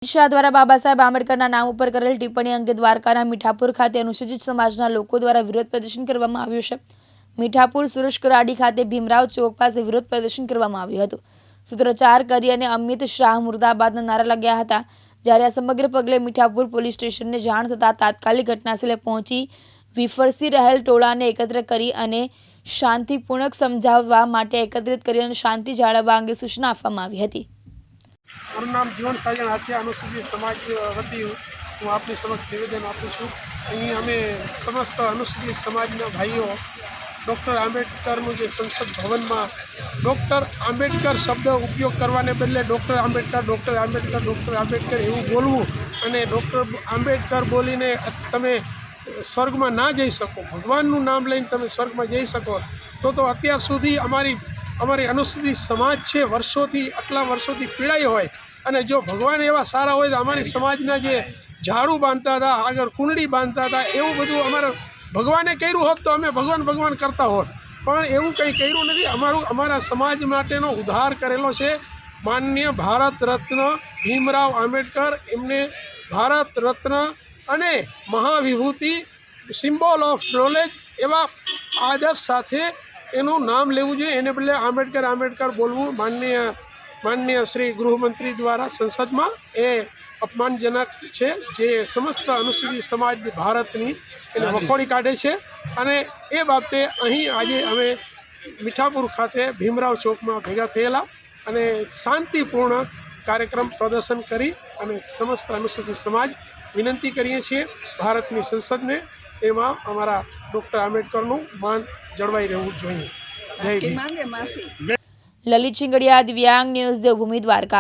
શાહ દ્વારા બાબા સાહેબ આંબેડકરના નામ ઉપર કરેલ ટિપ્પણી અંગે દ્વારકાના મીઠાપુર ખાતે અનુસૂચિત સમાજના લોકો દ્વારા વિરોધ પ્રદર્શન કરવામાં આવ્યું છે। મીઠાપુર સુરેશ કરાડી ખાતે ભીમરાવ ચોક પાસે વિરોધ પ્રદર્શન કરવામાં આવ્યું હતું। સૂત્રોચ્ચાર કરી અને અમિત શાહ મુર્દાબાદના નારા લાગ્યા હતા। જ્યારે આ સમગ્ર પગલે મીઠાપુર પોલીસ સ્ટેશનને જાણ થતાં તાત્કાલિક ઘટનાસ્થળે પહોંચી વિફરસી રહેલ ટોળાને એકત્ર કરી અને શાંતિપૂર્વક સમજાવવા માટે એકત્રિત કરી અને શાંતિ જાળવવા અંગે સૂચના આપવામાં આવી હતી। મારું નામ જીવન સાજણ હાથિયા અનુસૂચિત સમાજ વતી હું આપની સમક્ષ નિવેદન આપું છું। અહીં અમે સમસ્ત અનુસૂચિત સમાજના ભાઈઓ ડૉક્ટર આંબેડકરનું જે સંસદ ભવનમાં ડૉક્ટર આંબેડકર શબ્દ ઉપયોગ કરવાને બદલે ડૉક્ટર આંબેડકર એવું બોલવું અને ડૉક્ટર આંબેડકર બોલીને તમે સ્વર્ગમાં ના જઈ શકો, ભગવાનનું નામ લઈને તમે સ્વર્ગમાં જઈ શકો, તો અત્યાર સુધી અમારી અનુસૂચિત સમાજ છે વર્ષોથી આટલા વર્ષોથી પીડાઈ હોય અને જો ભગવાન એવા સારા હોય તો અમારી સમાજના જે ઝાડુ બાંધતા હતા, આગળ કુંડળી બાંધતા હતા, એવું બધું અમારા ભગવાને કર્યું હોત તો અમે ભગવાન કરતા હોત, પણ એવું કંઈ કર્યું નથી। અમારા સમાજ માટેનો ઉદ્ધાર કરેલો છે માનનીય ભારત રત્ન ભીમરાવ આંબેડકર। એમને ભારત રત્ન અને મહાવિભૂતિ સિમ્બોલ ઓફ નોલેજ એવા આદર્શ સાથે એનું નામ લેવું જોઈએ, એને બદલે આંબેડકર બોલવું માનનીય શ્રી ગૃહમંત્રી દ્વારા સંસદમાં એ અપમાનજનક છે, જે સમસ્ત અનુસૂચિત સમાજ ભારતની એને વખોડી કાઢે છે। અને એ બાબતે અહીં આજે અમે મીઠાપુર ખાતે ભીમરાવ ચોકમાં ભેગા થયેલા અને શાંતિપૂર્ણ કાર્યક્રમ પ્રદર્શન કરી અને સમસ્ત અનુસૂચિત સમાજ વિનંતી કરીએ છીએ ભારતની સંસદને એમાં અમારા ડૉક્ટર આંબેડકરનું માન જળવાઈ રહેવું જોઈએ। જય ભીમ। લલિત ચિંગડિયા, દિવ્યાંગ ન્યૂઝ, દેવભૂમિ, દ્વારકા।